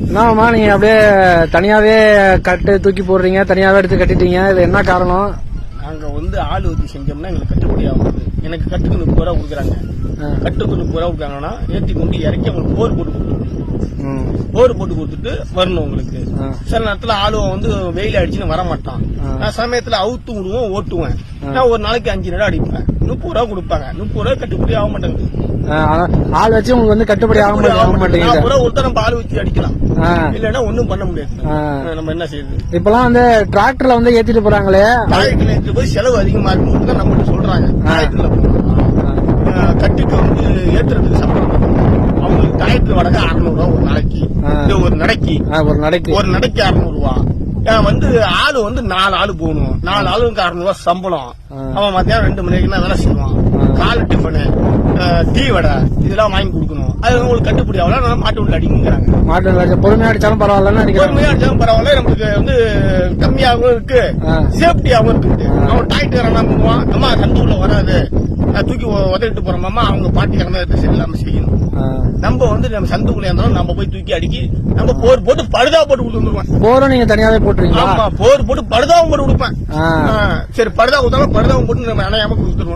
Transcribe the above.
என்னம்மா நீங்க அப்படியே தனியாவே கட்டு தூக்கி போடுறீங்க, தனியாவே எடுத்து கட்டிட்டீங்க, இது என்ன காரணம்? நாங்க ஆளு வச்சு செஞ்சோம்னா எங்களுக்கு கட்டுப்படி ஆகும். எனக்கு கட்டுக்கு 30 ரூபா கொடுக்குறாங்க. கட்டுக்கு 30 ரூபா கொடுக்குறாங்கன்னா ஏற்றி கொண்டு இறக்கி அவங்களுக்கு போர் போட்டு கொடுத்துருவோம். போர் போட்டு கொடுத்துட்டு வரணும் உங்களுக்கு. சில நேரத்துல ஆளுவன் வெயில் அடிச்சுன்னு வர மாட்டான். நான் சமயத்துல அவுத்து விடுவோம், ஓட்டுவேன். நான் ஒரு நாளைக்கு 5 நட அடிப்பேன். 30 ரூபா கொடுப்பாங்க. 30 ரூபா கட்டுப்படி ஆக மாட்டேங்குது. ஆள் வச்சு உங்களுக்கு கட்டுப்படி ஆக மாட்டேங்குது. 40 ரூபா ஒருத்தர் நம்ம ஆள் வச்சு அடிக்கலாம், இல்லன்னா ஒண்ணும் பண்ண முடியாது. நம்ம என்ன செய்யுது? இப்பெல்லாம் டிராக்டர்ல ஏத்திட்டு போறாங்களே, டிராக்டர்ல ஏற்றிட்டு போய் செலவு அதிகமா இருக்குன்னு தான் நம்மகிட்ட சொல்றாங்க. டிராக்டர்ல கட்டுக்கு ஏற்றுறதுக்கு சம்பளம் அவங்களுக்கு டிராக்டர் வாடகை 600 ரூபா ஒரு நாளைக்கு. ஒரு நடைக்கு 600 ரூபா. ஆளு 4 ஆளு போகணும். 4 ஆளுக்கு 600 ரூபா சம்பளம். அவன் மத்தியானம் 2 மணி வரைக்கும் வேலை செய்வான். காலை டிஃபனு, டீ வடை இதெல்லாம் வாங்கி கொடுக்கணும். அது உங்களுக்கு கட்டுப்படி ஆகல. மாட்டு உள்ள அடிக்கிறாங்க. மாட்டு பொறுமையா அடிச்சாலும் பரவாயில்ல, பொறுமையா அடிச்சாலும் பரவாயில்ல. நம்மளுக்கு கம்மியாகவும் இருக்கு, சேஃப்டியாகவும் இருக்கு. அவன் டிராக்டர் என்ன பண்ணுவான், அம்மா சந்து உள்ள வராது, தூக்கி உதவிட்டு போறோம்மா, அவங்க பாட்டிக்காரங்க இல்லாம செய்யணும். நம்ம நம்ம சந்துக்குள்ள இருந்தாலும் நம்ம போய் தூக்கி அடிக்கி நம்ம போர் போட்டு பழுதா போட்டு கொடுத்துருவேன். போரும் நீங்க தனியாவே போட்டுருவீங்க? ஆமா, போர் போட்டு பழுதாவும் போட்டு கொடுப்பேன். சரி, பழுதா கொடுத்தாலும் பழுதாவும் போட்டு நம்ம அணையாம கொடுத்துருவோம்.